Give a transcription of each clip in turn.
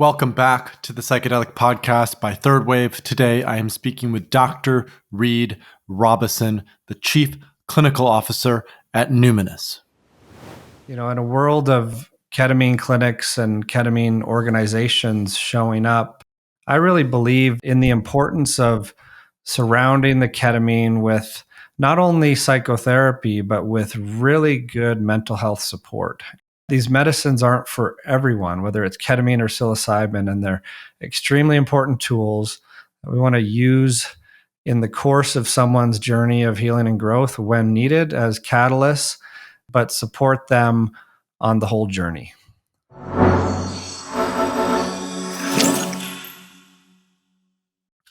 Welcome back to the Psychedelic Podcast by Third Wave. Today, I am speaking with Dr. Reid Robison, the Chief Clinical Officer at Numinus. In a world of ketamine clinics and ketamine organizations showing up, I really believe in the importance of surrounding the ketamine with not only psychotherapy, but with really good mental health support. These medicines aren't for everyone, whether it's ketamine or psilocybin, and they're extremely important tools that we want to use in the course of someone's journey of healing and growth when needed as catalysts, but support them on the whole journey.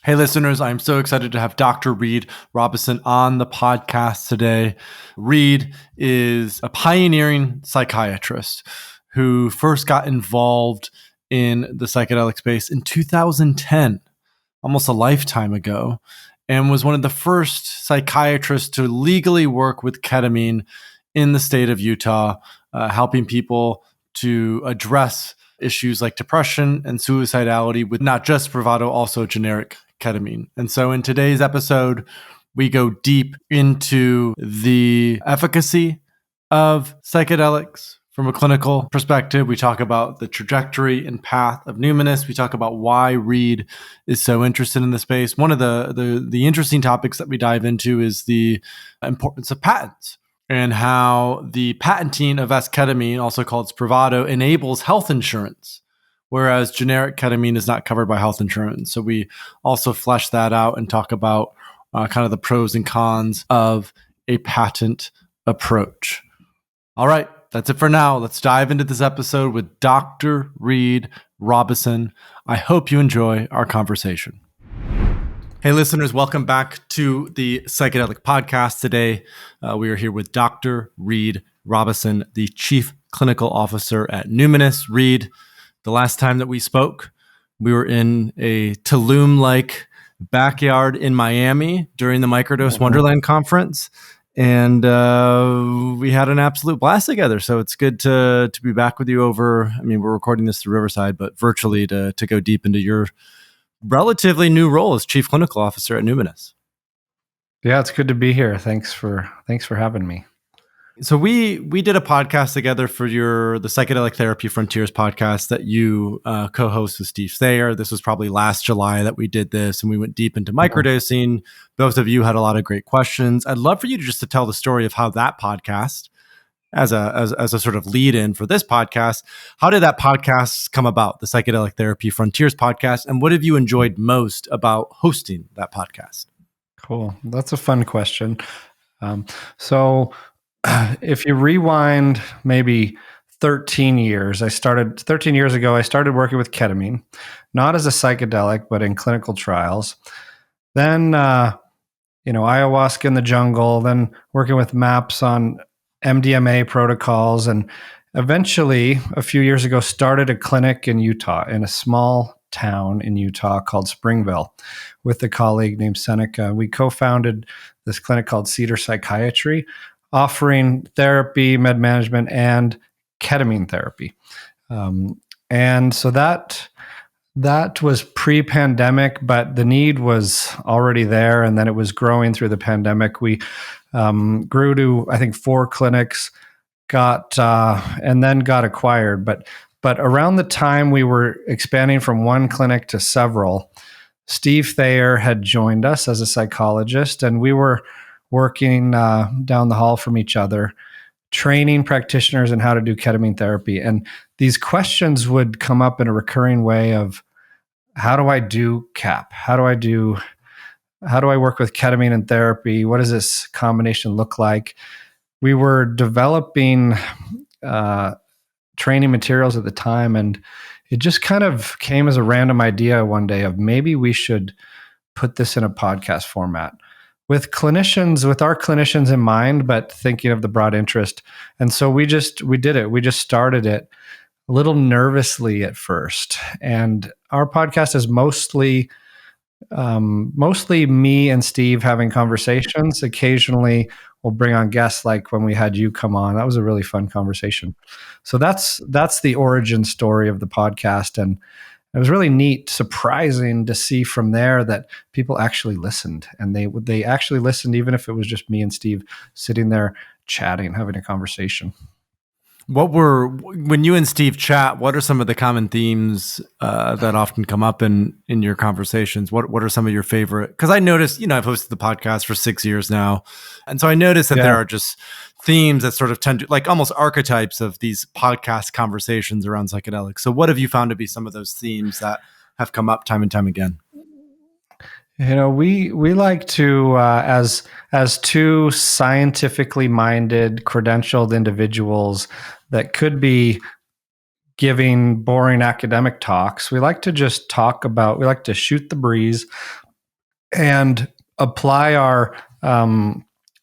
Hey listeners, I'm so excited to have Dr. Reid Robison on the podcast today. Reid is a pioneering psychiatrist who first got involved in the psychedelic space in 2010, almost a lifetime ago, and was one of the first psychiatrists to legally work with ketamine in the state of Utah, helping people to address issues like depression and suicidality with not just Spravato, also generic ketamine. And so in today's episode, we go deep into the efficacy of psychedelics from a clinical perspective. We talk about the trajectory and path of Numinus. We talk about why Reid is so interested in the space. One of the interesting topics that we dive into is the importance of patents and how the patenting of S-ketamine, also called Spravato, enables health insurance, whereas generic ketamine is not covered by health insurance. So we also flesh that out and talk about kind of the pros and cons of a patent approach. All right, that's it for now. Let's dive into this episode with Dr. Reid Robison. I hope you enjoy our conversation. Hey listeners, welcome back to the Psychedelic Podcast. Today, we are here with Dr. Reid Robison, the Chief Clinical Officer at Numinus. Reid, the last time that we spoke, we were in a Tulum-like backyard in Miami during the Microdose Wonderland conference, and we had an absolute blast together. So it's good to be back with you over, we're recording this through Riverside, but virtually to go deep into your relatively new role as Chief Clinical Officer at Numinus. Yeah, it's good to be here. Thanks for having me. So we did a podcast together for the Psychedelic Therapy Frontiers podcast that you co-host with Steve Thayer. This was probably last July that we did this, and we went deep into microdosing. Both of you had a lot of great questions. I'd love for you to tell the story of how that podcast, as a sort of lead in for this podcast, how did that podcast come about, the Psychedelic Therapy Frontiers podcast, and what have you enjoyed most about hosting that podcast? Cool. That's a fun question. So if you rewind maybe 13 years ago, I started working with ketamine, not as a psychedelic, but in clinical trials. Then, ayahuasca in the jungle, then working with MAPS on MDMA protocols, and eventually, a few years ago, started a clinic in Utah, in a small town in Utah called Springville, with a colleague named Seneca. We co-founded this clinic called Cedar Psychiatry, offering therapy, med management, and ketamine therapy. And so that was pre-pandemic, but the need was already there, and then it was growing through the pandemic. We grew to, I think, 4 clinics, and then got acquired. But around the time we were expanding from one clinic to several, Steve Thayer had joined us as a psychologist, and we were working down the hall from each other, training practitioners in how to do ketamine therapy. And these questions would come up in a recurring way of, how do I do CAP? How do I work with ketamine and therapy? What does this combination look like? We were developing training materials at the time, and it just kind of came as a random idea one day of maybe we should put this in a podcast format with our clinicians in mind, but thinking of the broad interest. And so we did it. We just started it a little nervously at first. And our podcast is mostly me and Steve having conversations. Occasionally we'll bring on guests, like when we had you come on. That was a really fun conversation. So that's the origin story of the podcast. It was really neat, surprising to see from there that people actually listened, and they actually listened, even if it was just me and Steve sitting there chatting, having a conversation. When you and Steve chat, what are some of the common themes that often come up in your conversations? What are some of your favorite? Because I noticed, I've hosted the podcast for 6 years now. And so I noticed that there are just themes that sort of tend to, like, almost archetypes of these podcast conversations around psychedelics. So what have you found to be some of those themes that have come up time and time again? We like to, as two scientifically minded, credentialed individuals that could be giving boring academic talks, we like to just talk about. We like to shoot the breeze and apply our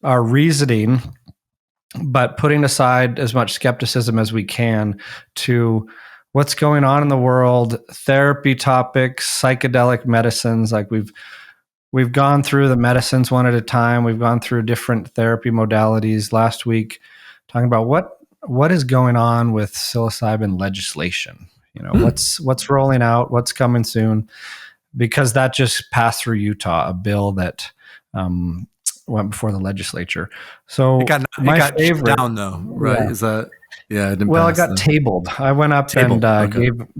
reasoning, but putting aside as much skepticism as we can to what's going on in the world, therapy topics, psychedelic medicines. Like we've gone through the medicines one at a time. We've gone through different therapy modalities last week, talking about what is going on with psilocybin legislation. What's rolling out, what's coming soon, because that just passed through Utah, a bill that went before the legislature. So it got favorite down though, right? Yeah. Is that it got tabled. I went up and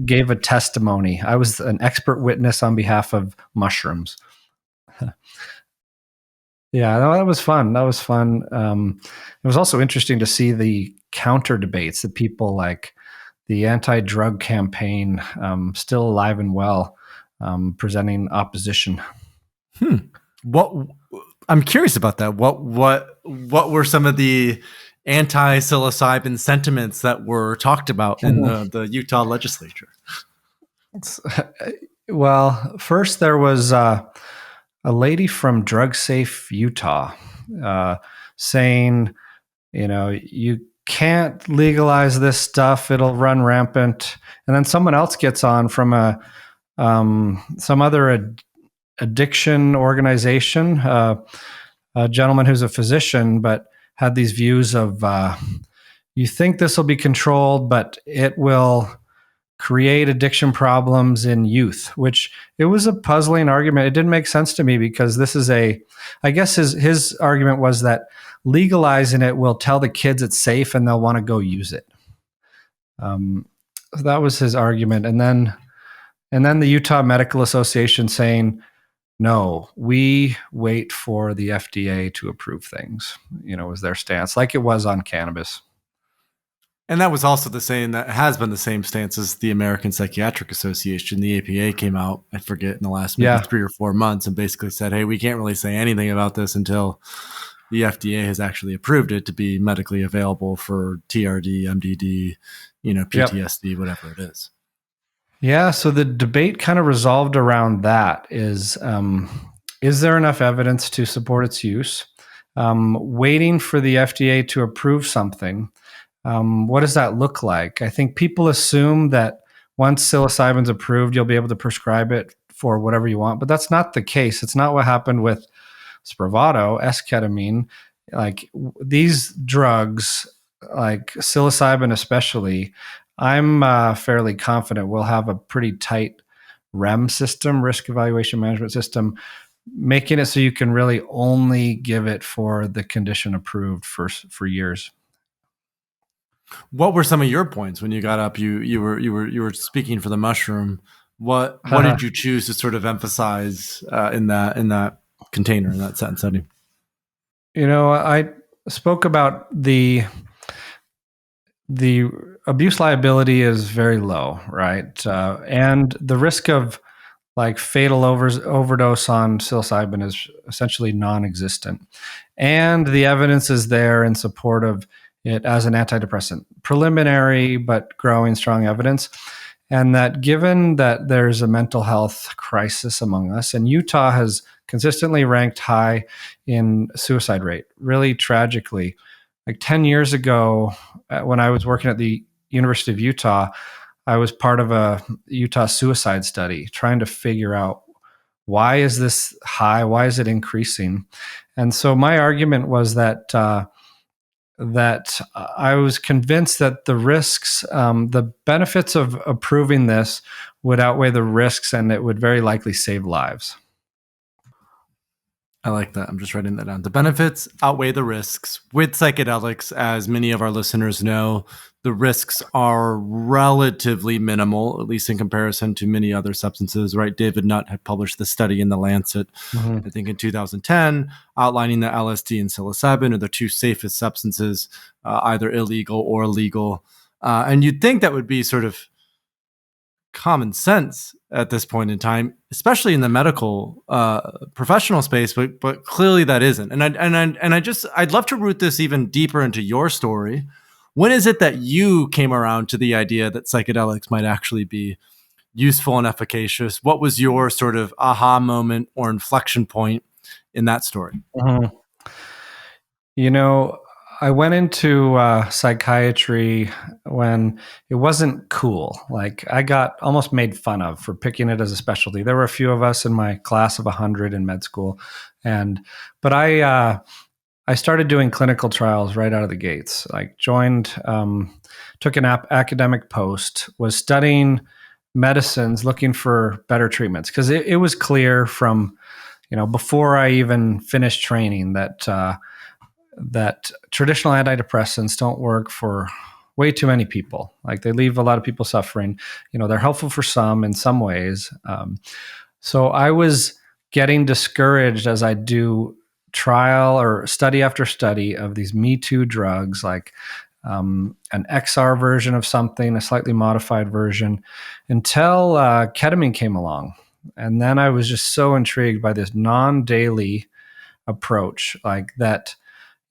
gave a testimony. I was an expert witness on behalf of mushrooms. Yeah, that was fun. It was also interesting to see the counter debates, the people like the anti-drug campaign, still alive and well, presenting opposition. I'm curious about that. What were some of the anti-psilocybin sentiments that were talked about in the Utah legislature? Well, first there was a lady from Drug Safe Utah saying, you can't legalize this stuff; it'll run rampant. And then someone else gets on from some other addiction organization, a gentleman who's a physician, but had these views of, you think this will be controlled, but it will create addiction problems in youth, which it was a puzzling argument. It didn't make sense to me because this is I guess his argument was that legalizing it will tell the kids it's safe and they'll want to go use it. So that was his argument. And then the Utah Medical Association saying, no, we wait for the FDA to approve things, was their stance, like it was on cannabis. And that was also has been the same stance as the American Psychiatric Association. The APA came out, I forget, in the last maybe 3 or 4 months and basically said, hey, we can't really say anything about this until the FDA has actually approved it to be medically available for TRD, MDD, PTSD, whatever it is. Yeah. So the debate kind of resolved around that is there enough evidence to support its use? Waiting for the FDA to approve something. What does that look like? I think people assume that once psilocybin's approved, you'll be able to prescribe it for whatever you want, but that's not the case. It's not what happened with Spravato, S-ketamine. Like these drugs, like psilocybin especially, I'm fairly confident we'll have a pretty tight REM system, risk evaluation management system, making it so you can really only give it for the condition approved for years. What were some of your points when you got up? You were speaking for the mushroom. What did you choose to sort of emphasize in that container, in that sentence setting? I spoke about the abuse liability is very low, right? And the risk of like fatal overdose on psilocybin is essentially non-existent. And the evidence is there in support of it as an antidepressant. Preliminary, but growing strong evidence. And that given that there's a mental health crisis among us, and Utah has consistently ranked high in suicide rate, really tragically. Like 10 years ago, when I was working at the University of Utah, I was part of a Utah suicide study trying to figure out why is this high? Why is it increasing? And so my argument was that that I was convinced that the risks, the benefits of approving this would outweigh the risks, and it would very likely save lives. I like that. I'm just writing that down. The benefits outweigh the risks. With psychedelics, as many of our listeners know, the risks are relatively minimal, at least in comparison to many other substances, right? David Nutt had published the study in The Lancet, I think in 2010, outlining that LSD and psilocybin are the two safest substances, either illegal or legal. And you'd think that would be sort of common sense at this point in time, especially in the medical professional space, but clearly that isn't. And I'd love to root this even deeper into your story. When is it that you came around to the idea that psychedelics might actually be useful and efficacious? What was your sort of aha moment or inflection point in that story? Mm-hmm. I went into psychiatry when it wasn't cool. Like, I got almost made fun of for picking it as a specialty. There were a few of us in my class of 100 in med school, but I started doing clinical trials right out of the gates. Like, took an academic post, was studying medicines, looking for better treatments, because it was clear from before I even finished training that traditional antidepressants don't work for way too many people. Like, they leave a lot of people suffering. They're helpful for some in some ways. So I was getting discouraged as I do trial or study after study of these Me Too drugs, like an XR version of something, a slightly modified version, until ketamine came along. And then I was just so intrigued by this non-daily approach, like that.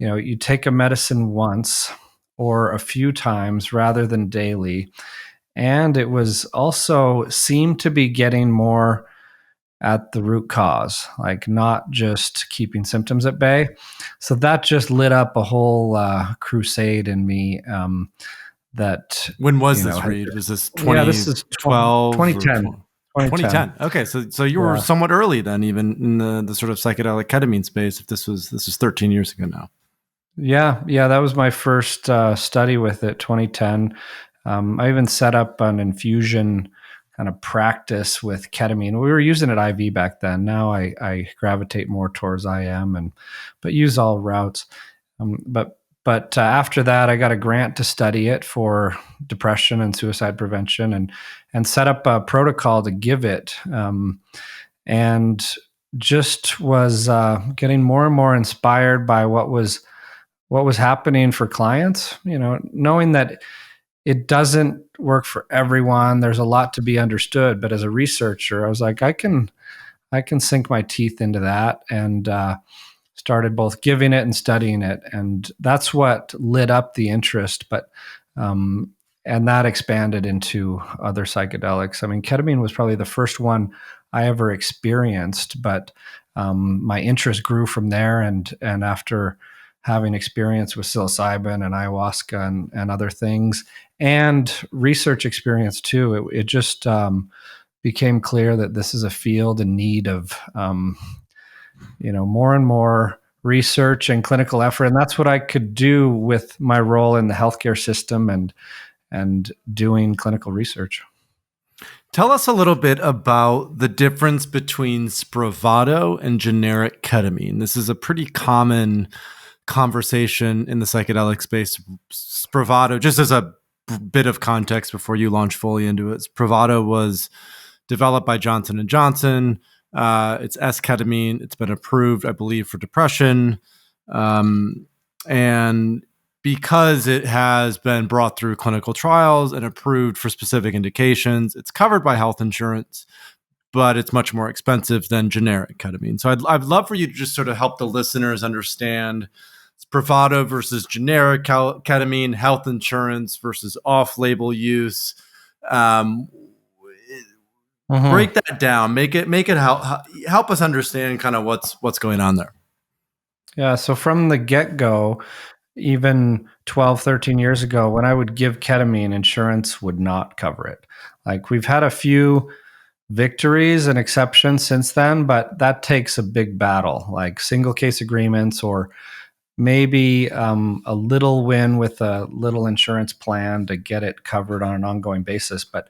You take a medicine once or a few times rather than daily. And it was also seemed to be getting more at the root cause, like not just keeping symptoms at bay. So that just lit up a whole crusade in me. When was this, Reid? Was this 2012? 2010. 2010. Okay, so you were somewhat early then, even in the sort of psychedelic ketamine space. If this was 13 years ago now. Yeah, that was my first study with it, 2010. I even set up an infusion kind of practice with ketamine. We were using it IV back then. Now I gravitate more towards IM, but use all routes. But after that, I got a grant to study it for depression and suicide prevention, and set up a protocol to give it, and just was getting more and more inspired by what was happening for clients, knowing that it doesn't work for everyone. There's a lot to be understood, but as a researcher, I was like, I can sink my teeth into that, and started both giving it and studying it. And that's what lit up the interest, and that expanded into other psychedelics. I mean, ketamine was probably the first one I ever experienced, but my interest grew from there. And after having experience with psilocybin and ayahuasca and other things, and research experience too, it just became clear that this is a field in need of more and more research and clinical effort. And that's what I could do with my role in the healthcare system and doing clinical research. Tell us a little bit about the difference between Spravato and generic ketamine. This is a pretty common conversation in the psychedelic space. Spravato, just as a bit of context before you launch fully into it, Spravato was developed by Johnson & Johnson. It's S-ketamine. It's been approved, I believe, for depression. And because it has been brought through clinical trials and approved for specific indications, it's covered by health insurance, but it's much more expensive than generic ketamine. So I'd love for you to just sort of help the listeners understand Spravato versus generic ketamine, health insurance versus off-label use. Break that down. Make it help us understand kind of what's going on there. Yeah. So from the get-go, even 12, 13 years ago, when I would give ketamine, insurance would not cover it. Like, we've had a few victories and exceptions since then, but that takes a big battle, like single case agreements or maybe a little win with a little insurance plan to get it covered on an ongoing basis. But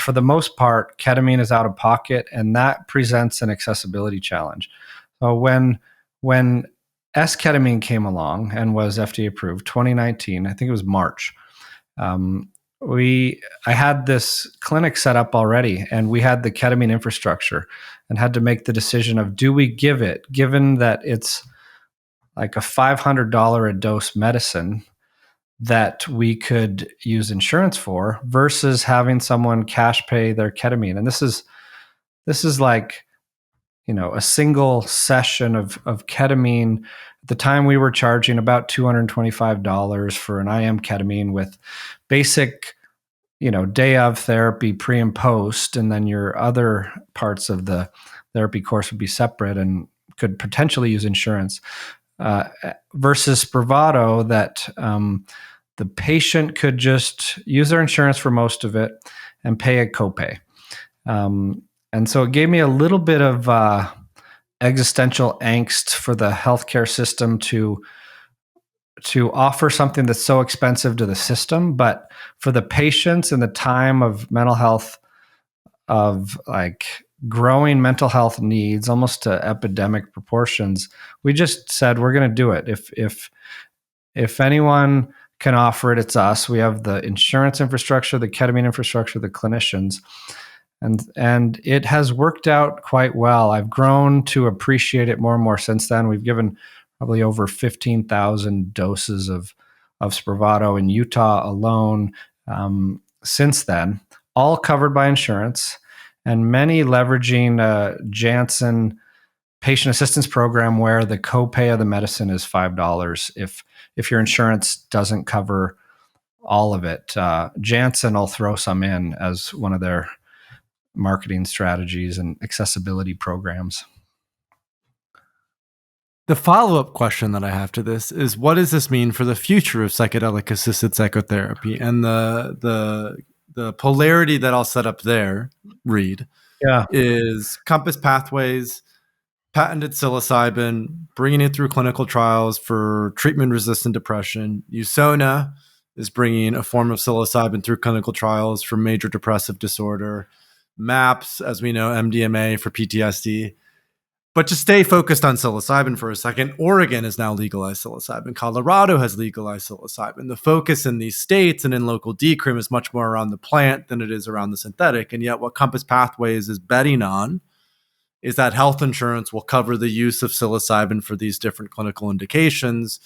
for the most part, ketamine is out of pocket, and that presents an accessibility challenge. So when S-ketamine came along and was FDA approved, 2019, I think it was March. I had this clinic set up already, and we had the ketamine infrastructure, and had to make the decision of, do we give it, given that it's like a $500 a dose medicine that we could use insurance for, versus having someone cash pay their ketamine. And this is like, a single session of ketamine. At the time, we were charging about $225 for an IM ketamine with basic, day of therapy, pre and post, and then your other parts of the therapy course would be separate and could potentially use insurance. Versus Spravato, that the patient could just use their insurance for most of it and pay a copay. And so it gave me a little bit of existential angst for the healthcare system to offer something that's so expensive to the system, but for the patients and the time of mental health, of like growing mental health needs almost to epidemic proportions, we just said, we're going to do it. If anyone can offer it, it's us. We have the insurance infrastructure, the ketamine infrastructure, the clinicians, and it has worked out quite well. I've grown to appreciate it more and more since then. We've given probably over 15,000 doses of Spravato in Utah alone since then, all covered by insurance, and many leveraging Janssen patient assistance program, where the copay of the medicine is $5 if your insurance doesn't cover all of it. Janssen will throw some in as one of their marketing strategies and accessibility programs. The follow-up question that I have to this is, what does this mean for the future of psychedelic-assisted psychotherapy? And the polarity that I'll set up there, Reid, is Compass Pathways, patented psilocybin, bringing it through clinical trials for treatment-resistant depression. Usona is bringing a form of psilocybin through clinical trials for major depressive disorder. MAPS, as we know, MDMA for PTSD. But to stay focused on psilocybin for a second, Oregon has now legalized psilocybin. Colorado has legalized psilocybin. The focus in these states and in local decrim is much more around the plant than it is around the synthetic. And yet what Compass Pathways is betting on is that health insurance will cover the use of psilocybin for these different clinical indications,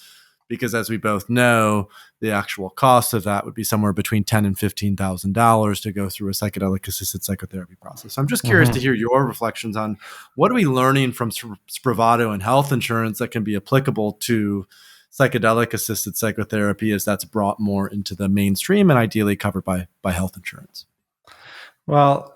because as we both know, the actual cost of that would be somewhere between $10,000 and $15,000 to go through a psychedelic-assisted psychotherapy process. So I'm just curious to hear your reflections on, what are we learning from Spravato and health insurance that can be applicable to psychedelic-assisted psychotherapy as that's brought more into the mainstream and ideally covered by health insurance? Well,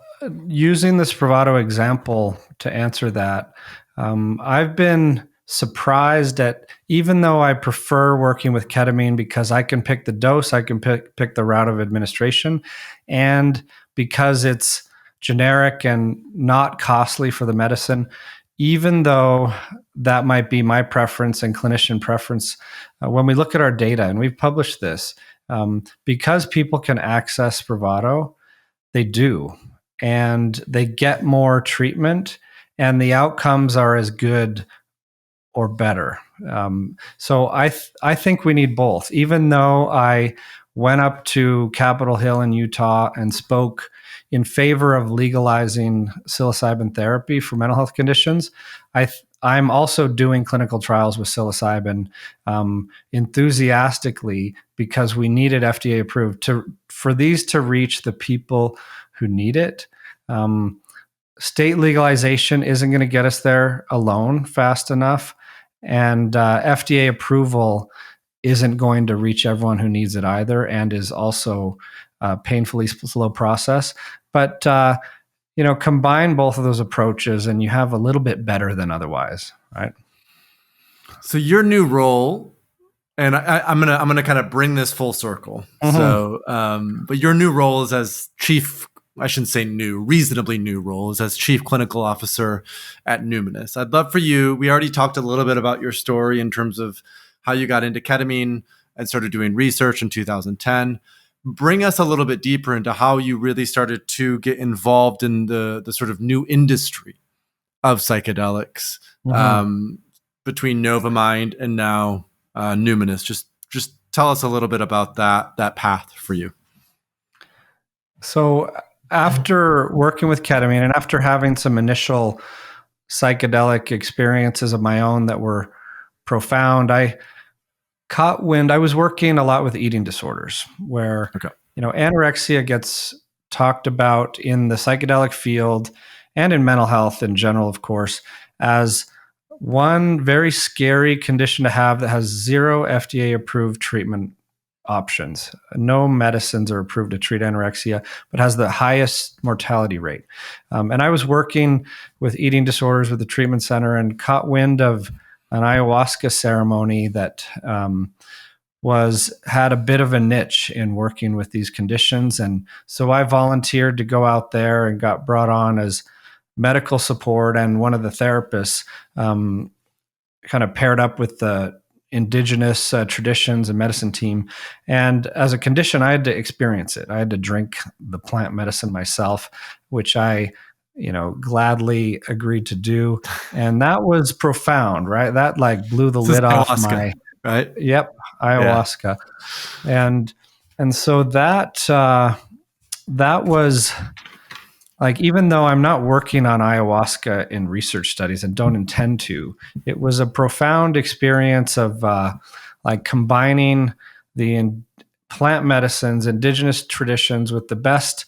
using the Spravato example to answer that, I've been surprised at, even though I prefer working with ketamine because I can pick the dose, I can pick the route of administration, and because it's generic and not costly for the medicine, even though that might be my preference and clinician preference, when we look at our data, and we've published this, because people can access Spravato, they do, and they get more treatment, and the outcomes are as good or better. So I think we need both. Even though I went up to Capitol Hill in Utah and spoke in favor of legalizing psilocybin therapy for mental health conditions, I'm also doing clinical trials with psilocybin enthusiastically, because we need it FDA approved for these to reach the people who need it. State legalization isn't going to get us there alone fast enough. And FDA approval isn't going to reach everyone who needs it either, and is also a painfully slow process. But combine both of those approaches, and you have a little bit better than otherwise, right? So your new role, and I'm gonna kind of bring this full circle. Mm-hmm. So, but your new role is as chief. I shouldn't say reasonably new role, is as Chief Clinical Officer at Numinus. I'd love for you, we already talked a little bit about your story in terms of how you got into ketamine and started doing research in 2010. Bring us a little bit deeper into how you really started to get involved in the sort of new industry of psychedelics, between Novamind and now Numinus. Just tell us a little bit about that path for you. So after working with ketamine and after having some initial psychedelic experiences of my own that were profound, I caught wind. I was working a lot with eating disorders where, anorexia gets talked about in the psychedelic field and in mental health in general, of course, as one very scary condition to have that has 0 FDA approved treatment options. No medicines are approved to treat anorexia, but has the highest mortality rate. And I was working with eating disorders with the treatment center and caught wind of an ayahuasca ceremony that had a bit of a niche in working with these conditions. And so I volunteered to go out there and got brought on as medical support, and one of the therapists kind of paired up with the indigenous traditions and medicine team. And as a condition, I had to experience it. I had to drink the plant medicine myself, which I gladly agreed to do. And that was profound, right? That like blew the lid off my, right? Yep. Ayahuasca. Yeah. And so that was like, even though I'm not working on ayahuasca in research studies and don't intend to, it was a profound experience of like combining the plant medicines, indigenous traditions with the best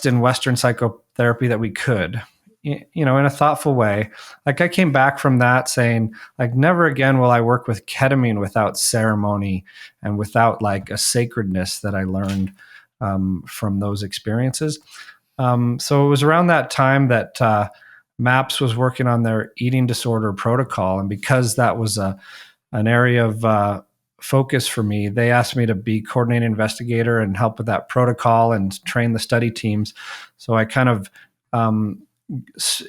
in Western psychotherapy that we could, in a thoughtful way. Like I came back from that saying, like, never again will I work with ketamine without ceremony and without like a sacredness that I learned from those experiences. So it was around that time that MAPS was working on their eating disorder protocol. And because that was an area of focus for me, they asked me to be coordinating investigator and help with that protocol and train the study teams. So I kind of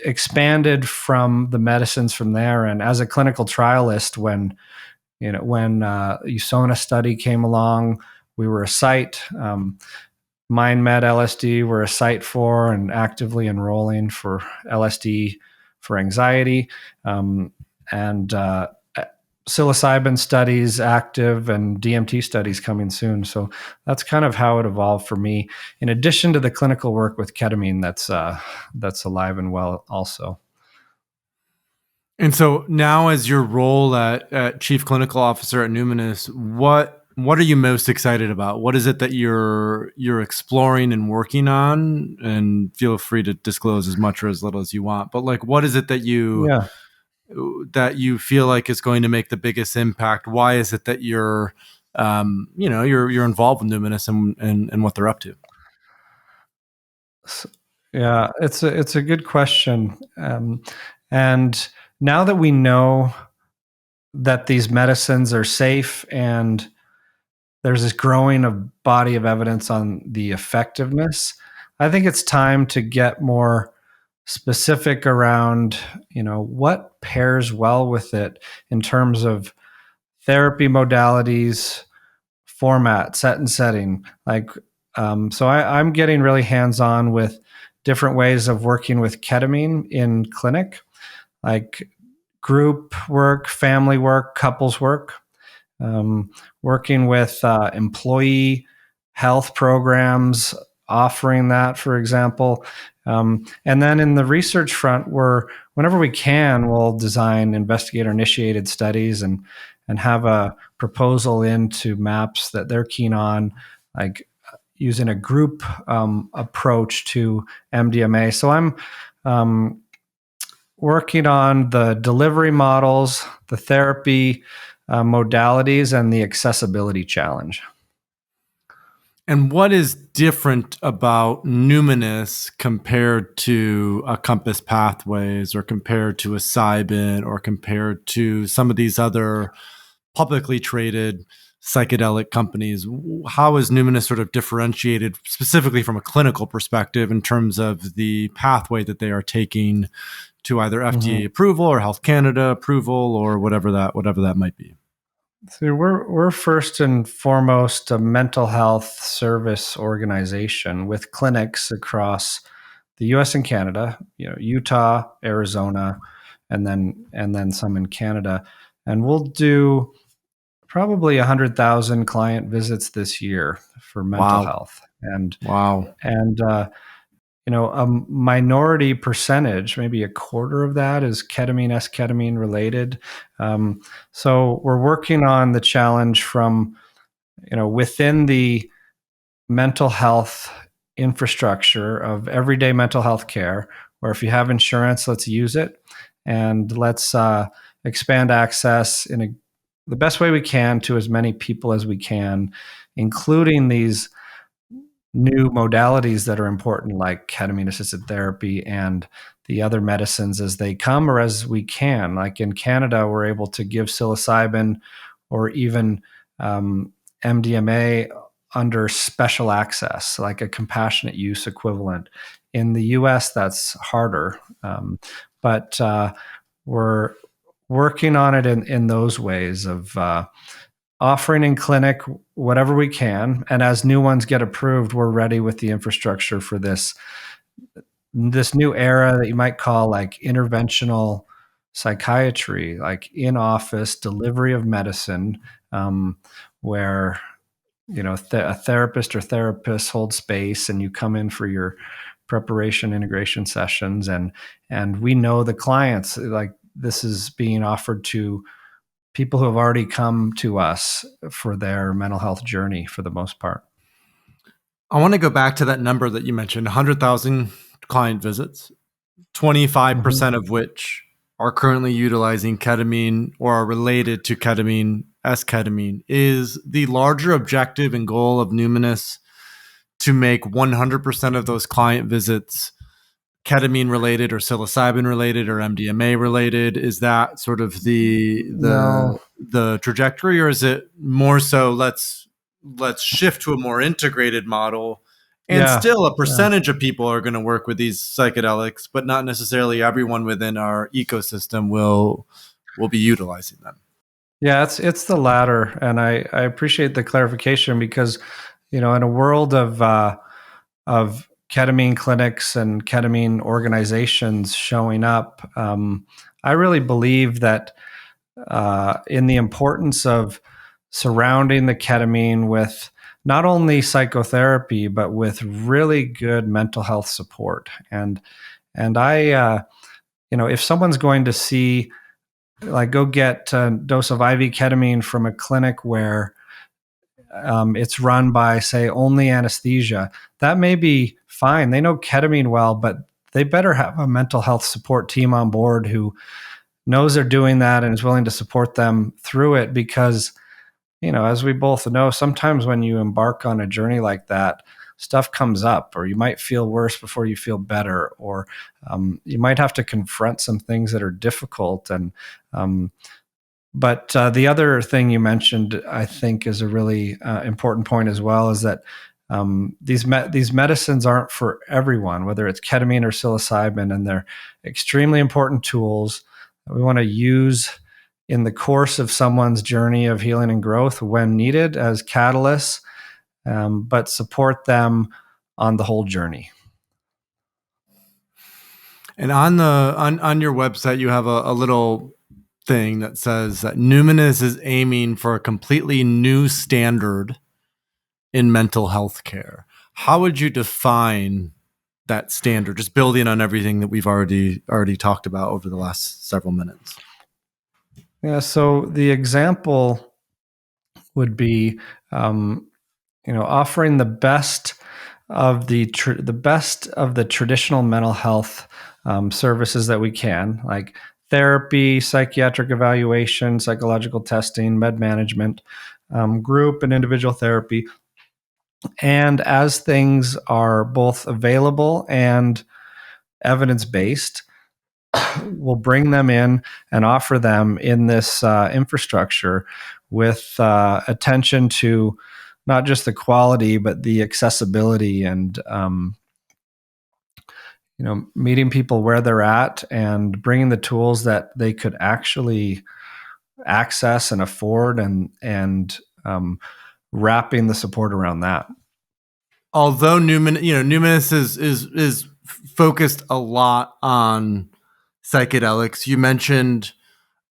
expanded from the medicines from there. And as a clinical trialist, when USONA study came along, we were a site. MindMed LSD we're a site for and actively enrolling for LSD for anxiety, and psilocybin studies active and DMT studies coming soon. So that's kind of how it evolved for me, in addition to the clinical work with ketamine that's alive and well also. And so now, as your role at Chief Clinical Officer at Numinus, what are you most excited about? What is it that you're exploring and working on? And feel free to disclose as much or as little as you want. But like, what is it that you feel like is going to make the biggest impact? Why is it that you're involved with Numinus and what they're up to? Yeah, it's a good question. And now that we know that these medicines are safe and there's this growing body of evidence on the effectiveness, I think it's time to get more specific around, what pairs well with it in terms of therapy modalities, format, set and setting. So I'm getting really hands-on with different ways of working with ketamine in clinic, like group work, family work, couples work. Working with employee health programs, offering that, for example. And then in the research front, whenever we can, we'll design investigator-initiated studies and have a proposal into MAPS that they're keen on, like using a group approach to MDMA. So I'm working on the delivery models, the therapy modalities, and the accessibility challenge. And what is different about Numinus compared to a Compass Pathways or compared to a Cybin or compared to some of these other publicly traded psychedelic companies? How is Numinus sort of differentiated specifically from a clinical perspective in terms of the pathway that they are taking to either FDA approval or Health Canada approval or whatever that might be? So we're first and foremost a mental health service organization with clinics across the U.S. and Canada, Utah, Arizona, and then some in Canada, and we'll do probably 100,000 client visits this year for mental health, and a minority percentage, maybe a quarter of that, is ketamine related. So we're working on the challenge from, within the mental health infrastructure of everyday mental health care, where if you have insurance, let's use it, and let's expand access in the best way we can to as many people as we can, including these new modalities that are important, like ketamine-assisted therapy and the other medicines as they come or as we can. Like in Canada, we're able to give psilocybin or even MDMA under special access, like a compassionate use equivalent. In the US, that's harder, but we're working on it in those ways of offering in clinic whatever we can, and as new ones get approved, we're ready with the infrastructure for this new era that you might call like interventional psychiatry, like in-office delivery of medicine, where a therapist or therapists hold space, and you come in for your preparation integration sessions, and we know the clients, like this is being offered to people who have already come to us for their mental health journey for the most part. I want to go back to that number that you mentioned, 100,000 client visits, 25% of which are currently utilizing ketamine or are related to ketamine. Is the larger objective and goal of Numinus to make 100% of those client visits ketamine related or psilocybin related or MDMA related? Is that sort of the trajectory, or is it more so let's shift to a more integrated model, and still a percentage of people are going to work with these psychedelics, but not necessarily everyone within our ecosystem will be utilizing them? Yeah, it's the latter, and I appreciate the clarification, because in a world of ketamine clinics and ketamine organizations showing up, I really believe that in the importance of surrounding the ketamine with not only psychotherapy, but with really good mental health support. And I, if someone's going to see, like, go get a dose of IV ketamine from a clinic where it's run by, say, only anesthesia, that may be fine. They know ketamine well, but they better have a mental health support team on board who knows they're doing that and is willing to support them through it. Because, as we both know, sometimes when you embark on a journey like that, stuff comes up, or you might feel worse before you feel better, or you might have to confront some things that are difficult. And But the other thing you mentioned, I think, is a really important point as well, is that these medicines aren't for everyone, whether it's ketamine or psilocybin, and they're extremely important tools that we want to use in the course of someone's journey of healing and growth when needed as catalysts, but support them on the whole journey. And on your website, you have a little thing that says that Numinus is aiming for a completely new standard in mental health care. How would you define that standard, just building on everything that we've already talked about over the last several minutes? Yeah, so the example would be, offering the best of the traditional mental health services that we can, like therapy, psychiatric evaluation, psychological testing, med management, group and individual therapy. And as things are both available and evidence-based, we'll bring them in and offer them in this infrastructure with attention to not just the quality, but the accessibility and meeting people where they're at and bringing the tools that they could actually access and afford, and wrapping the support around that. Although Numinus is focused a lot on psychedelics, you mentioned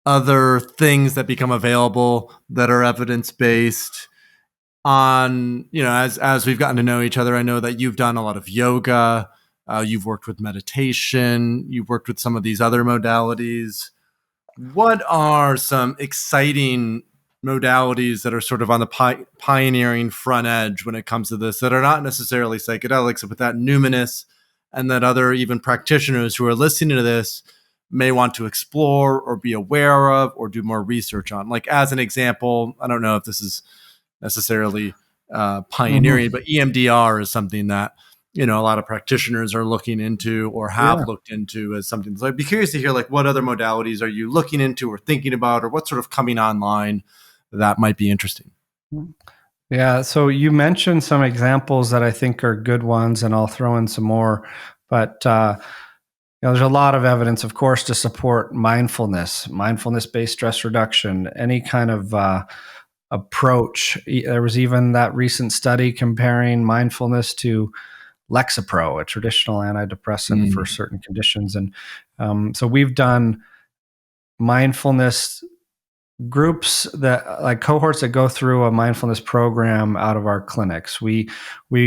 other things that become available that are evidence-based. As we've gotten to know each other, I know that you've done a lot of yoga, you've worked with meditation, you've worked with some of these other modalities. What are some exciting modalities that are sort of on the pioneering front edge when it comes to this, that are not necessarily psychedelics, but that Numinus and that other even practitioners who are listening to this may want to explore or be aware of or do more research on? Like, as an example, I don't know if this is necessarily pioneering, but EMDR is something that a lot of practitioners are looking into or have looked into as something. So I'd be curious to hear, like, what other modalities are you looking into or thinking about, or what's sort of coming online that might be interesting? Yeah, so you mentioned some examples that I think are good ones, and I'll throw in some more. But there's a lot of evidence, of course, to support mindfulness-based stress reduction, any kind of approach. There was even that recent study comparing mindfulness to Lexapro, a traditional antidepressant for certain conditions. And so we've done mindfulness groups, that like cohorts that go through a mindfulness program out of our clinics. We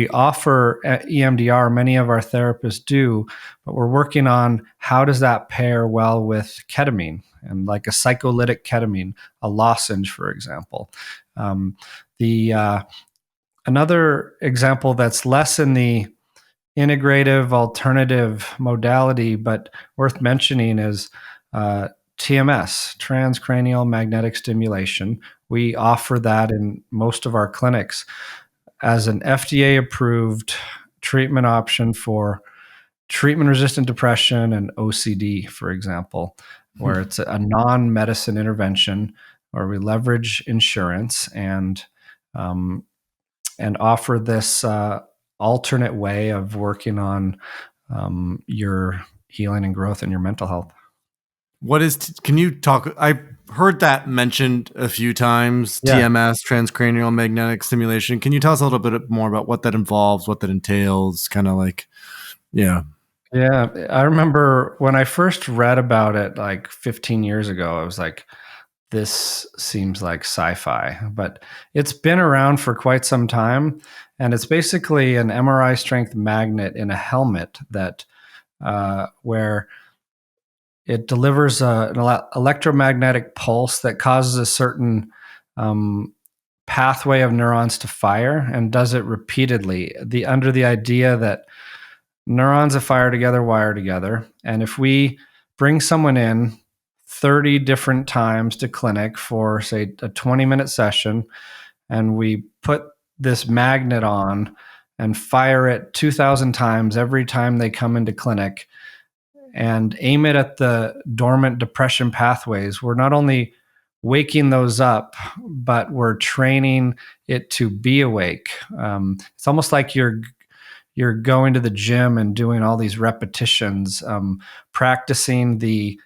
offer EMDR, many of our therapists do, but we're working on how does that pair well with ketamine, and like a psycholytic ketamine, a lozenge, for example. Another example that's less in the integrative alternative modality, but worth mentioning, is TMS, transcranial magnetic stimulation. We offer that in most of our clinics as an FDA-approved treatment option for treatment-resistant depression and OCD, for example, where it's a non-medicine intervention where we leverage insurance and offer this alternate way of working on your healing and growth and your mental health. Can you talk? I've heard that mentioned a few times, TMS, transcranial magnetic stimulation. Can you tell us a little bit more about what that involves, what that entails? Kind of like, Yeah, I remember when I first read about it like 15 years ago, I was like, this seems like sci-fi, but it's been around for quite some time. And it's basically an MRI strength magnet in a helmet that where it delivers an electromagnetic pulse that causes a certain pathway of neurons to fire, and does it repeatedly, under the idea that neurons that fire together wire together. And if we bring someone in 30 different times to clinic for, say, a 20-minute session, and we put this magnet on and fire it 2,000 times every time they come into clinic, and aim it at the dormant depression pathways, we're not only waking those up, but we're training it to be awake. It's almost like you're going to the gym and doing all these repetitions, practicing the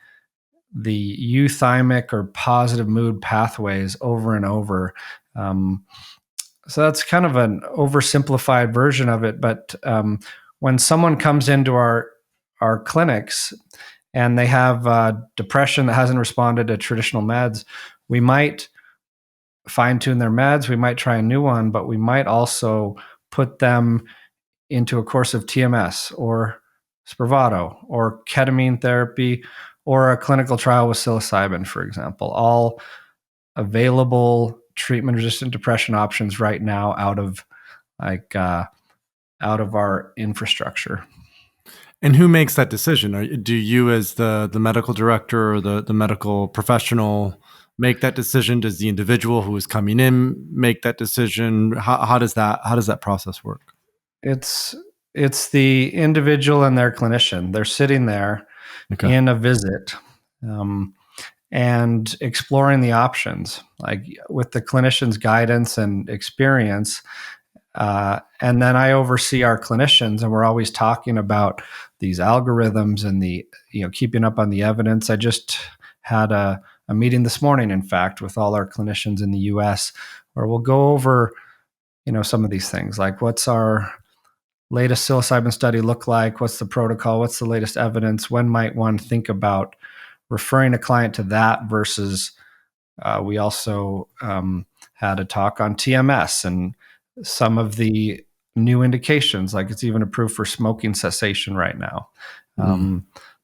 euthymic or positive mood pathways over and over. So that's kind of an oversimplified version of it. But when someone comes into our clinics and they have depression that hasn't responded to traditional meds, we might fine tune their meds. We might try a new one, but we might also put them into a course of TMS or Spravato or ketamine therapy or a clinical trial with psilocybin, for example, all available treatment-resistant depression options right now out of our infrastructure. And who makes that decision? Do you, as the medical director or the medical professional, make that decision? Does the individual who is coming in make that decision? How does that process work? It's the individual and their clinician. They're sitting there in a visit and exploring the options, like with the clinician's guidance and experience. And then I oversee our clinicians, and we're always talking about these algorithms and keeping up on the evidence. I just had a meeting this morning, in fact, with all our clinicians in the US, where we'll go over, some of these things, like what's our latest psilocybin study look like? What's the protocol? What's the latest evidence? When might one think about referring a client to that versus we also had a talk on TMS and some of the new indications, like it's even approved for smoking cessation right now.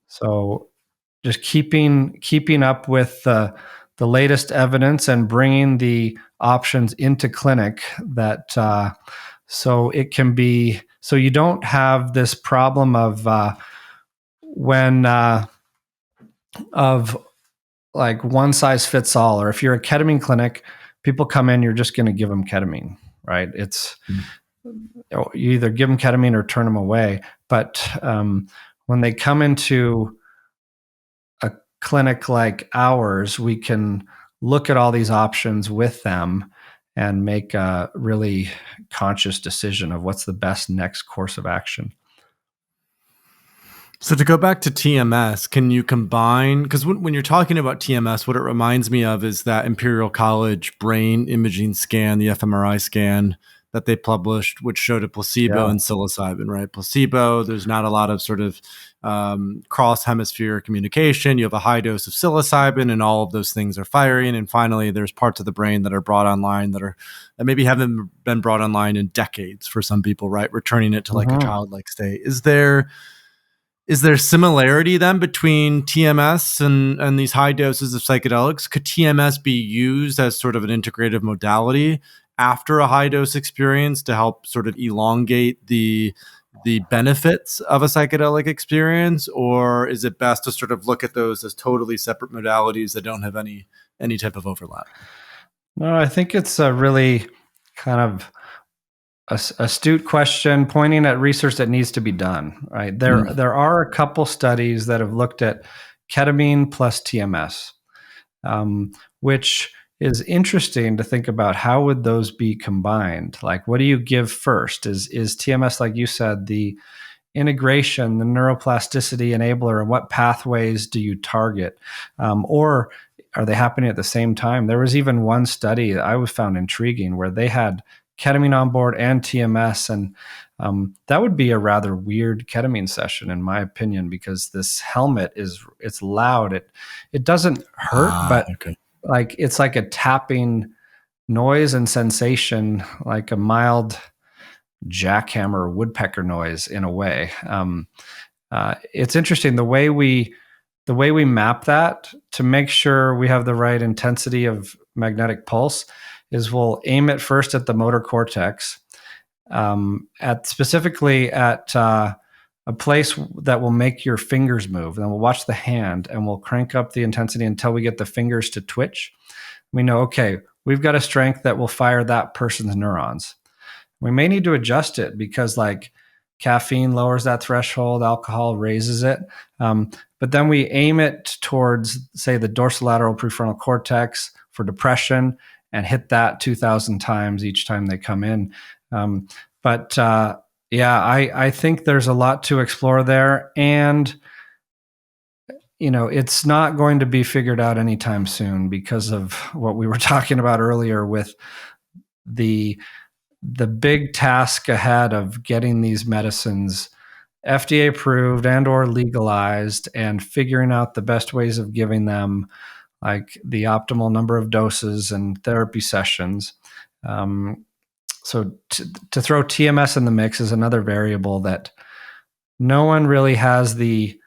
So just keeping up with the latest evidence and bringing the options into clinic that so it can be, so you don't have this problem of of like one size fits all, or if you're a ketamine clinic, people come in, you're just going to give them ketamine, right? It's you either give them ketamine or turn them away. But when they come into a clinic like ours, we can look at all these options with them and make a really conscious decision of what's the best next course of action. So to go back to TMS, can you combine, because when you're talking about TMS, what it reminds me of is that Imperial College brain imaging scan, the fMRI scan that they published, which showed a placebo and psilocybin, right? Placebo, there's not a lot of sort of cross-hemisphere communication. You have a high dose of psilocybin and all of those things are firing. And finally, there's parts of the brain that are brought online that maybe haven't been brought online in decades for some people, right? Returning it to like a childlike state. Is there similarity then between TMS and these high doses of psychedelics? Could TMS be used as sort of an integrative modality after a high dose experience to help sort of elongate the benefits of a psychedelic experience? Or is it best to sort of look at those as totally separate modalities that don't have any type of overlap? No, I think it's a really kind of astute question pointing at research that needs to be done, right? There are a couple studies that have looked at ketamine plus TMS, which is interesting to think about. How would those be combined? Like, what do you give first? Is TMS, like you said, the integration, the neuroplasticity enabler, and what pathways do you target? Or are they happening at the same time? There was even one study that I found intriguing where they had ketamine on board and TMS, and that would be a rather weird ketamine session, in my opinion, because this helmet it's loud. It doesn't hurt, but like it's like a tapping noise and sensation, like a mild jackhammer or woodpecker noise in a way. It's interesting the way we map that to make sure we have the right intensity of magnetic pulse is we'll aim it first at the motor cortex, specifically at a place that will make your fingers move. And then we'll watch the hand and we'll crank up the intensity until we get the fingers to twitch. We know, okay, we've got a strength that will fire that person's neurons. We may need to adjust it because like caffeine lowers that threshold, alcohol raises it. But then we aim it towards, say, the dorsolateral prefrontal cortex for depression and hit that 2,000 times each time they come in. I think there's a lot to explore there. And, it's not going to be figured out anytime soon because of what we were talking about earlier with the big task ahead of getting these medicines FDA approved and or legalized and figuring out the best ways of giving them, like the optimal number of doses and therapy sessions. So to throw TMS in the mix is another variable that no one really has the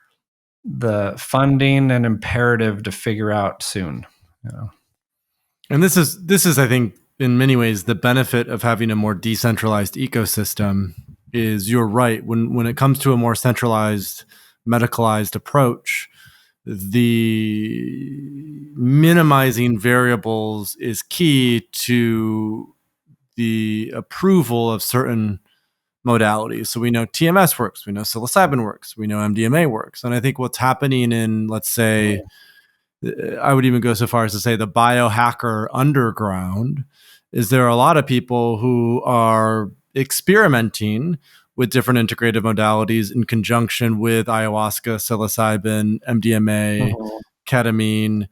funding and imperative to figure out soon. And this is, I think, in many ways, the benefit of having a more decentralized ecosystem is you're right. When it comes to a more centralized, medicalized approach, the minimizing variables is key to the approval of certain modalities. So we know TMS works, we know psilocybin works, we know MDMA works. And I think what's happening in, let's say, I would even go so far as to say the biohacker underground, is there are a lot of people who are experimenting with different integrative modalities in conjunction with ayahuasca, psilocybin, MDMA, ketamine.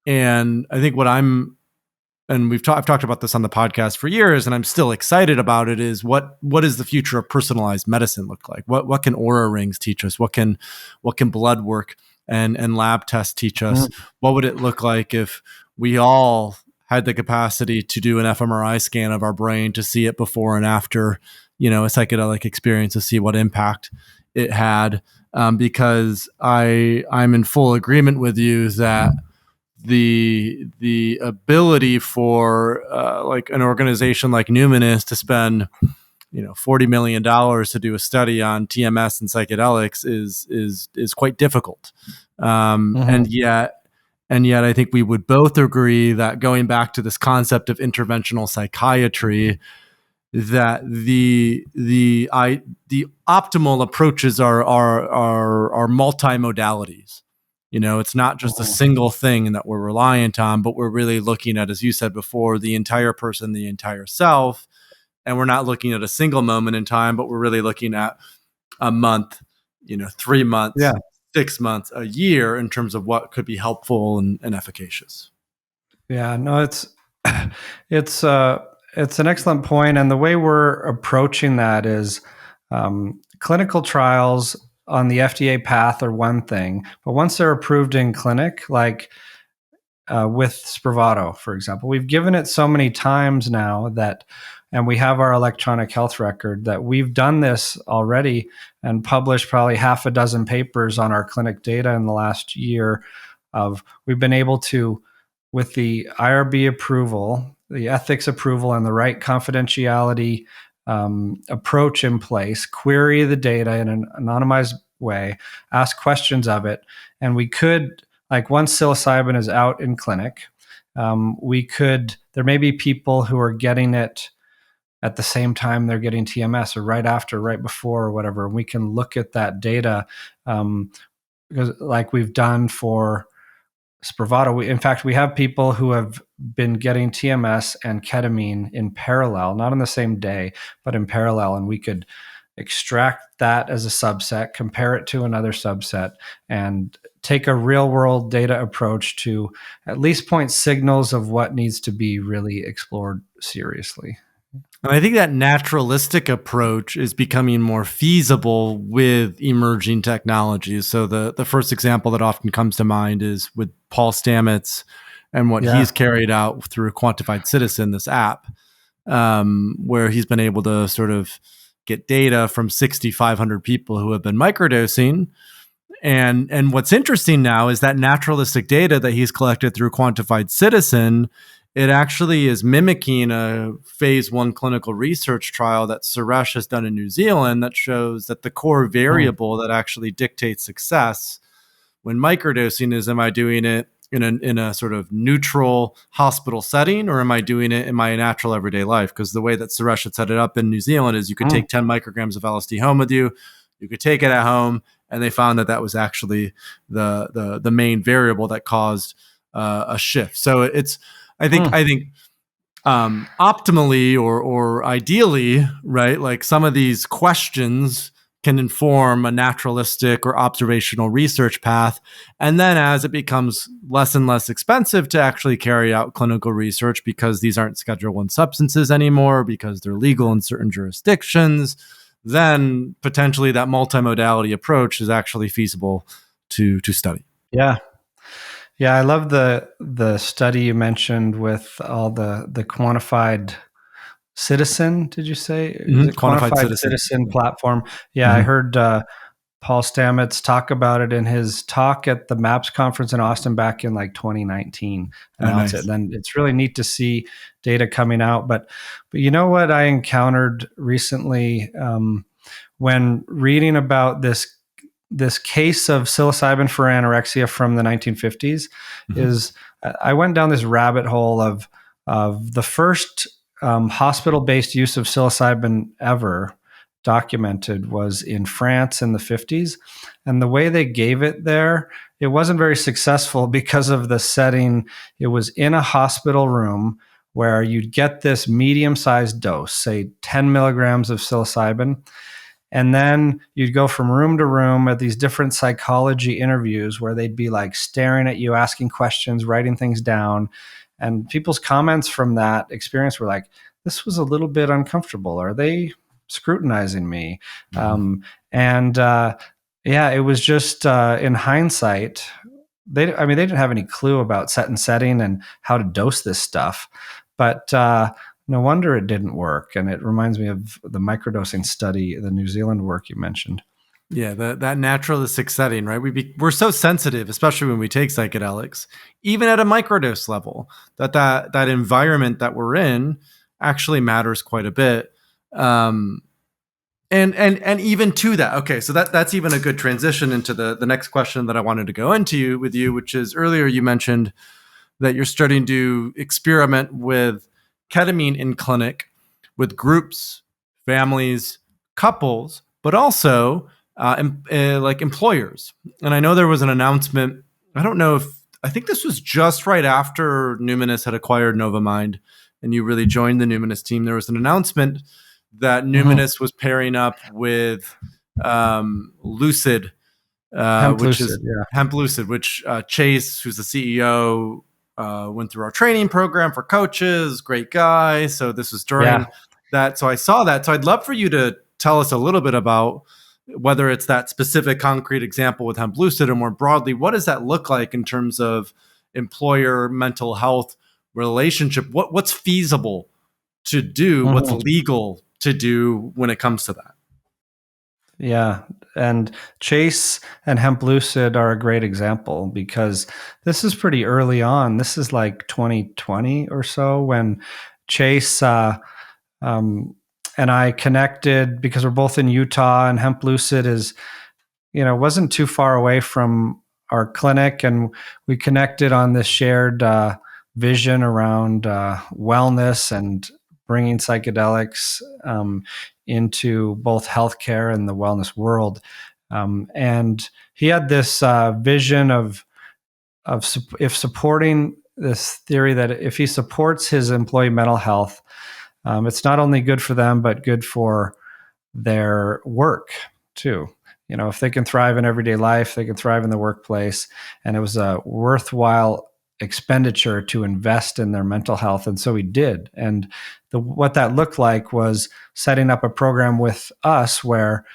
And I think I've talked about this on the podcast for years, and I'm still excited about it, is what is the future of personalized medicine look like? What can aura rings teach us? What can blood work and lab tests teach us? What would it look like if we all had the capacity to do an fMRI scan of our brain to see it before and after, a psychedelic experience, to see what impact it had? Because I'm in full agreement with you that the ability for like an organization like Numinus to spend $40 million to do a study on TMS and psychedelics is quite difficult. And yet I think we would both agree that, going back to this concept of interventional psychiatry, that the optimal approaches are multimodalities. It's not just a single thing that we're reliant on, but we're really looking at, as you said before, the entire person, the entire self. And we're not looking at a single moment in time, but we're really looking at a month, 3 months, 6 months, a year, in terms of what could be helpful and efficacious. Yeah, no, it's an excellent point. And the way we're approaching that is clinical trials on the FDA path are one thing, but once they're approved in clinic, like with Spravato, for example, we've given it so many times now and we have our electronic health record, that we've done this already and published probably half a dozen papers on our clinic data in the last year. We've been able to, with the IRB approval, the ethics approval, and the right confidentiality approach in place, query the data in an anonymized way, ask questions of it. And we could, like, once psilocybin is out in clinic, there may be people who are getting it at the same time they're getting TMS, or right after, right before, or whatever. And we can look at that data because, like we've done for Spravato, in fact, we have people who have been getting TMS and ketamine in parallel, not on the same day, but in parallel. And we could extract that as a subset, compare it to another subset, and take a real world data approach to at least point signals of what needs to be really explored seriously. And I think that naturalistic approach is becoming more feasible with emerging technologies. So the first example that often comes to mind is with Paul Stamets and what he's carried out through Quantified Citizen, this app, where he's been able to sort of get data from 6,500 people who have been microdosing. And what's interesting now is that naturalistic data that he's collected through Quantified Citizen, it actually is mimicking a phase 1 clinical research trial that Suresh has done in New Zealand that shows that the core variable that actually dictates success when microdosing is, am I doing it in a sort of neutral hospital setting, or am I doing it in my natural everyday life? Because the way that Suresh had set it up in New Zealand is you could take 10 micrograms of LSD home with you. You could take it at home, and they found that was actually the main variable that caused a shift. So I think optimally or ideally, right, like some of these questions can inform a naturalistic or observational research path. And then as it becomes less and less expensive to actually carry out clinical research, because these aren't Schedule I substances anymore, because they're legal in certain jurisdictions, then potentially that multimodality approach is actually feasible to study. Yeah. Yeah, I love the study you mentioned with all the quantified citizen. Did you say is it quantified citizen platform? Yeah, I heard Paul Stamets talk about it in his talk at the MAPS conference in Austin back in like 2019. Nice. And then it's really neat to see data coming out. But you know what I encountered recently when reading about this case of psilocybin for anorexia from the 1950s is I went down this rabbit hole of the first hospital-based use of psilocybin ever documented was in France in the 50s. And the way they gave it there, it wasn't very successful because of the setting. It was in a hospital room where you'd get this medium-sized dose, say 10 milligrams of psilocybin, and then you'd go from room to room at these different psychology interviews where they'd be like staring at you, asking questions, writing things down. And people's comments from that experience were like, this was a little bit uncomfortable. Are they scrutinizing me? Mm-hmm. Yeah, it was just in hindsight, they didn't have any clue about set and setting and how to dose this stuff. But no wonder it didn't work. And it reminds me of the microdosing study, the New Zealand work you mentioned. Yeah, that naturalistic setting, right? We're so sensitive, especially when we take psychedelics, even at a microdose level, that environment that we're in actually matters quite a bit. And even to that, okay, so that's even a good transition into the next question that I wanted to go into with you, which is earlier you mentioned that you're starting to experiment with ketamine in clinic with groups, families, couples, but also like employers. And I know there was an announcement. I think this was just right after Numinus had acquired Novamind and you really joined the Numinus team. There was an announcement that Numinus was pairing up with Lucid, Hemp Lucid, which Chase, who's the CEO, went through our training program for coaches. Great guy. So this was during that. So I saw that. So I'd love for you to tell us a little bit about whether it's that specific concrete example with Hemp Lucid or more broadly, what does that look like in terms of employer mental health relationship? What's feasible to do? What's legal to do when it comes to that? Yeah. And Chase and Hemp Lucid are a great example because this is pretty early on. This is like 2020 or so when Chase and I connected because we're both in Utah, and Hemp Lucid is, wasn't too far away from our clinic, and we connected on this shared vision around wellness and bringing psychedelics into both healthcare and the wellness world. And he had this vision of if supporting this theory that if he supports his employee mental health, it's not only good for them, but good for their work too. If they can thrive in everyday life, they can thrive in the workplace. And it was a worthwhile expenditure to invest in their mental health. And so he did. And what that looked like was setting up a program with us where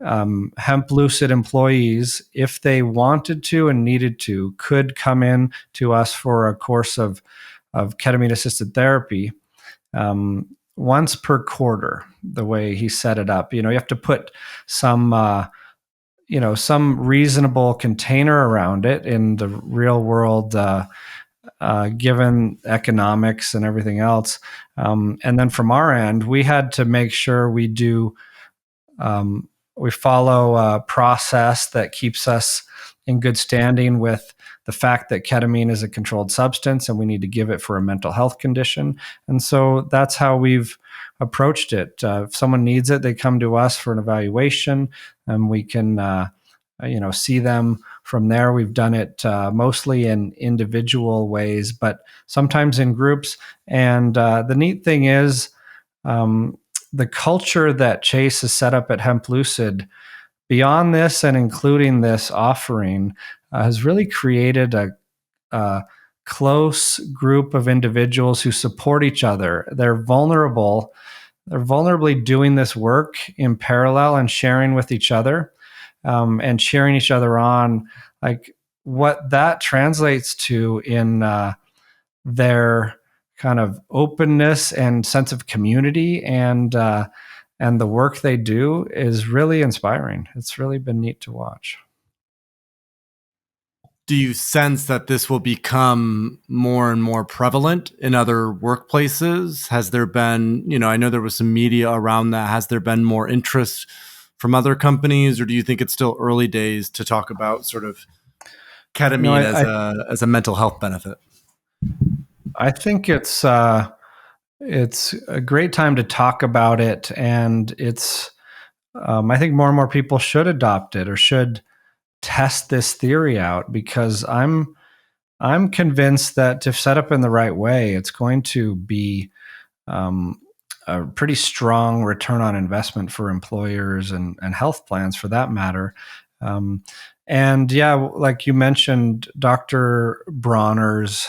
Hemp Lucid employees, if they wanted to and needed to, could come in to us for a course of ketamine-assisted therapy once per quarter, the way he set it up. You have to put some reasonable container around it in the real world, given economics and everything else. And then from our end, we had to make sure we follow a process that keeps us in good standing with the fact that ketamine is a controlled substance and we need to give it for a mental health condition. And so that's how we've approached it. If someone needs it, they come to us for an evaluation and we can, see them from there. We've done it mostly in individual ways, but sometimes in groups. And the neat thing is the culture that Chase has set up at Hemp Lucid, beyond this and including this offering, has really created a close group of individuals who support each other. They're vulnerable. They're vulnerably doing this work in parallel and sharing with each other and cheering each other on. Like what that translates to in their kind of openness and sense of community and the work they do is really inspiring. It's really been neat to watch. Do you sense that this will become more and more prevalent in other workplaces? Has there been, I know there was some media around that. Has there been more interest from other companies, or do you think it's still early days to talk about sort of ketamine as a mental health benefit? I think it's a great time to talk about it, and it's I think more and more people should adopt it or should test this theory out, because I'm I'm convinced that if set up in the right way, it's going to be a pretty strong return on investment for employers and health plans for that matter. And yeah, like you mentioned, Dr. Bronner's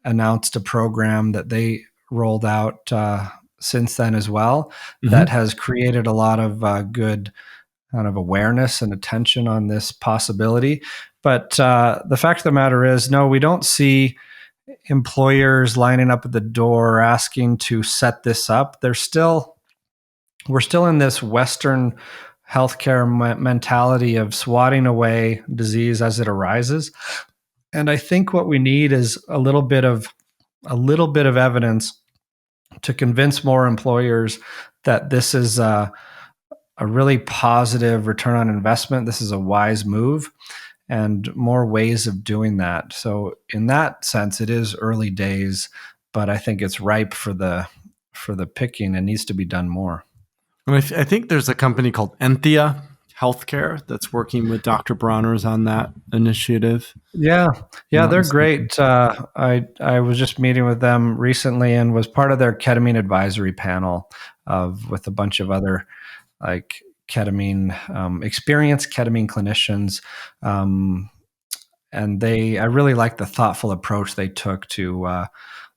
announced a program that they rolled out since then as well, that has created a lot of good kind of awareness and attention on this possibility. But the fact of the matter is, no, we don't see employers lining up at the door asking to set this up. We're still in this Western healthcare mentality of swatting away disease as it arises. And I think what we need is a little bit of evidence to convince more employers that this is a really positive return on investment. This is a wise move, and more ways of doing that. So in that sense, it is early days, but I think it's ripe for the picking and needs to be done more. I think there's a company called Enthea Healthcare that's working with Dr. Bronner's on that initiative. Yeah, they're great. I was just meeting with them recently and was part of their ketamine advisory panel with a bunch of other like ketamine experienced ketamine clinicians, and I really like the thoughtful approach they took to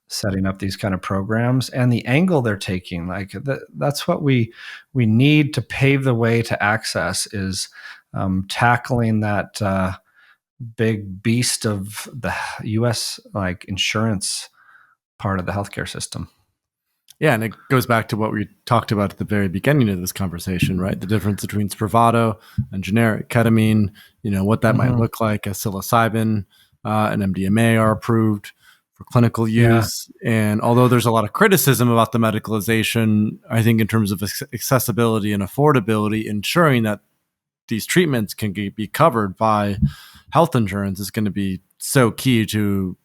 setting up these kind of programs and the angle they're taking. Like that's what we need to pave the way to access is tackling that big beast of the U.S. like insurance part of the healthcare system. Yeah, and it goes back to what we talked about at the very beginning of this conversation, right? The difference between Spravato and generic ketamine, what that might look like as psilocybin and MDMA are approved for clinical use. Yeah. And although there's a lot of criticism about the medicalization, I think in terms of accessibility and affordability, ensuring that these treatments can be covered by health insurance is going to be so key to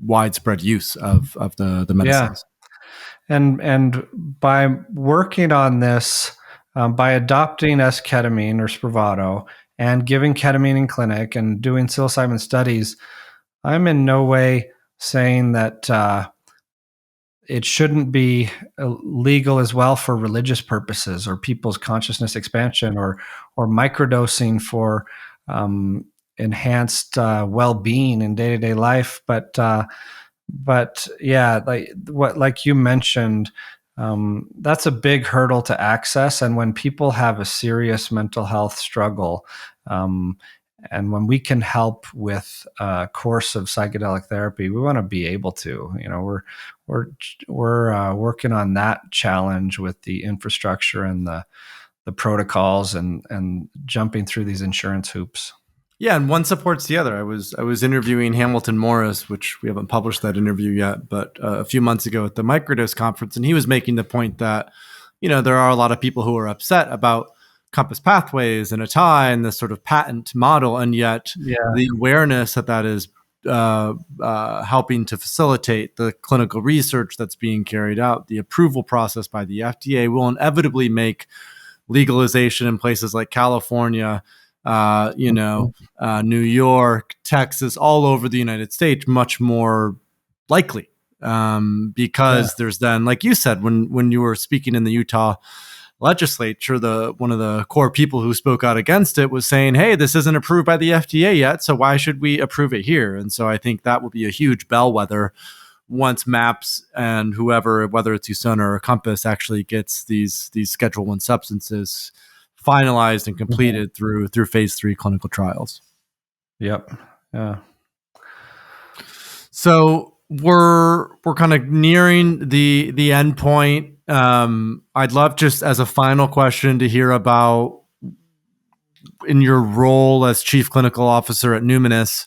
widespread use of the medicines. Yeah. And by working on this, by adopting S-ketamine or Spravato and giving ketamine in clinic and doing psilocybin studies, I'm in no way saying that it shouldn't be legal as well for religious purposes or people's consciousness expansion or microdosing for enhanced well-being in day-to-day life. But yeah, like you mentioned, that's a big hurdle to access. And when people have a serious mental health struggle, and when we can help with a course of psychedelic therapy, we want to be able to. We're working on that challenge with the infrastructure and the protocols and jumping through these insurance hoops. Yeah, and one supports the other. I was interviewing Hamilton Morris, which we haven't published that interview yet, but a few months ago at the Microdose conference, and he was making the point that, there are a lot of people who are upset about compass pathways and Atai and this sort of patent model, and yet the awareness that is helping to facilitate the clinical research that's being carried out, the approval process by the FDA will inevitably make legalization in places like California, New York, Texas, all over the United States, much more likely because there's then, like you said, when you were speaking in the Utah legislature, one of the core people who spoke out against it was saying, hey, this isn't approved by the FDA yet, so why should we approve it here? And so I think that will be a huge bellwether once MAPS and whoever, whether it's USANA or Compass, actually gets these Schedule I substances finalized and completed through phase 3 clinical trials. Yep. Yeah. So we're kind of nearing the end point. I'd love, just as a final question, to hear about, in your role as Chief Clinical Officer at Numinus,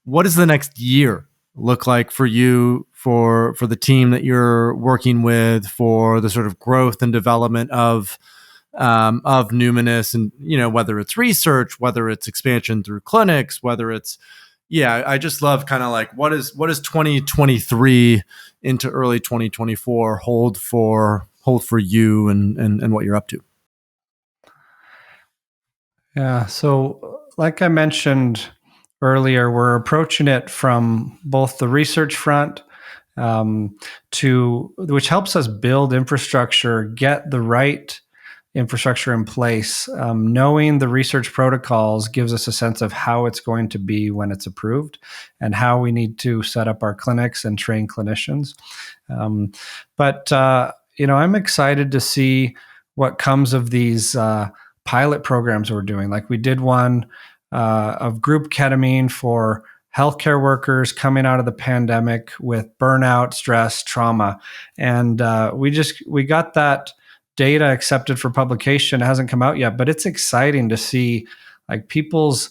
what does the next year look like for you, for the team that you're working with, for the sort of growth and development of Numinus, and whether it's research, whether it's expansion through clinics, whether it's I just love kind of like what does 2023 into early 2024 hold for you and what you're up to? Yeah, so like I mentioned earlier, we're approaching it from both the research front, which helps us build infrastructure, get the right infrastructure in place. Knowing the research protocols gives us a sense of how it's going to be when it's approved and how we need to set up our clinics and train clinicians. But I'm excited to see what comes of these pilot programs we're doing. Like we did one of group ketamine for healthcare workers coming out of the pandemic with burnout, stress, trauma. And we got that data accepted for publication. It hasn't come out yet, but it's exciting to see like people's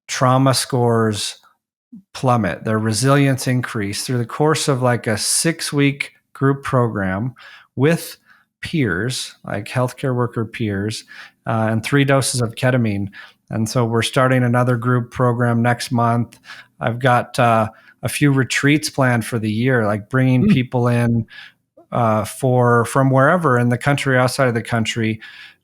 trauma scores plummet, their resilience increase through the course of like a 6-week group program with peers, like healthcare worker peers, and 3 doses of ketamine. And so we're starting another group program next month. I've got a few retreats planned for the year, like bringing people in from wherever in the country, outside of the country,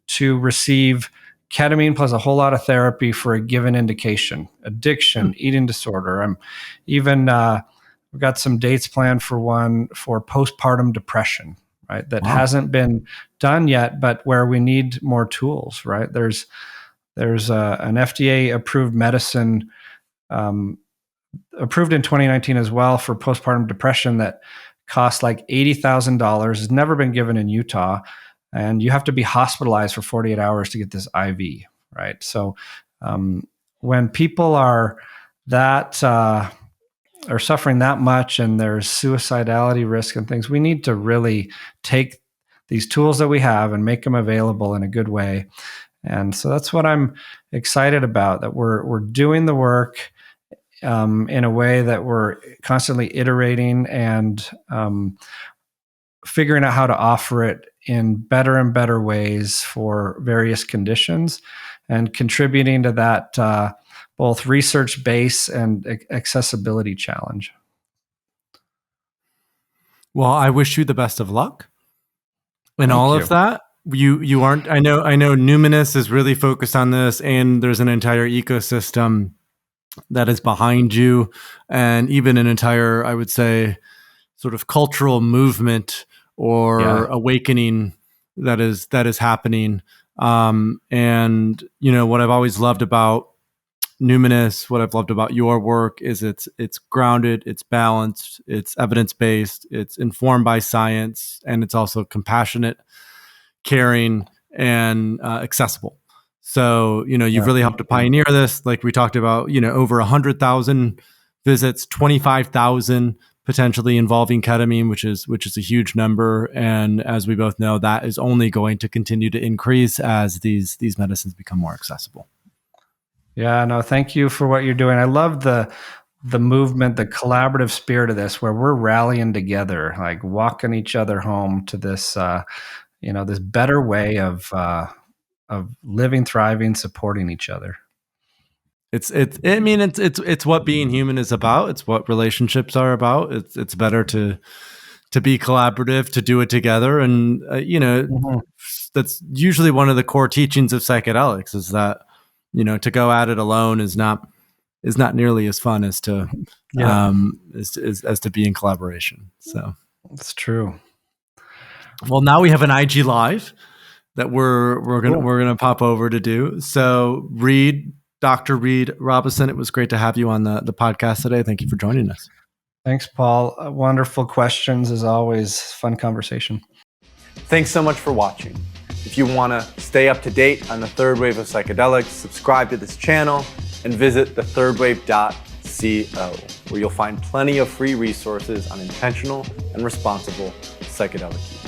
to receive ketamine plus a whole lot of therapy for a given indication: addiction, eating disorder. We've got some dates planned for one for postpartum depression, right? That hasn't been done yet, but where we need more tools, right? There's an FDA approved medicine approved in 2019 as well for postpartum depression that costs like $80,000. Has never been given in Utah, and you have to be hospitalized for 48 hours to get this IV, right? So when people are suffering that much and there's suicidality risk and things, we need to really take these tools that we have and make them available in a good way. And so that's what I'm excited about, that we're doing the work in a way that we're constantly iterating and figuring out how to offer it in better and better ways for various conditions, and contributing to that both research base and accessibility challenge. Well, I wish you the best of luck in all of that. You aren't. I know Numinus is really focused on this, and there's an entire ecosystem that is behind you, and even an entire, I would say, sort of cultural movement or awakening that is happening. And what I've always loved about Numinus, what I've loved about your work is it's grounded, it's balanced, it's evidence-based, it's informed by science, and it's also compassionate, caring, and accessible. So, you've really helped to pioneer this. Like we talked about, over 100,000 visits, 25,000 potentially involving ketamine, which is a huge number. And as we both know, that is only going to continue to increase as these medicines become more accessible. Yeah, no, thank you for what you're doing. I love the movement, the collaborative spirit of this, where we're rallying together, like walking each other home to this, this better way of living, thriving, supporting each other. It's what being human is about. It's what relationships are about. It's better to be collaborative, to do it together. And, that's usually one of the core teachings of psychedelics, is that, to go at it alone is not nearly as fun as to, as to be in collaboration. So that's true. Well, now we have an IG Live that we're gonna pop over to do. So Dr. Reid Robison, it was great to have you on the podcast today. Thank you for joining us. Thanks, Paul. Wonderful questions as always. Fun conversation. Thanks so much for watching. If you want to stay up to date on the third wave of psychedelics, subscribe to this channel and visit thethirdwave.co, where you'll find plenty of free resources on intentional and responsible psychedelic use.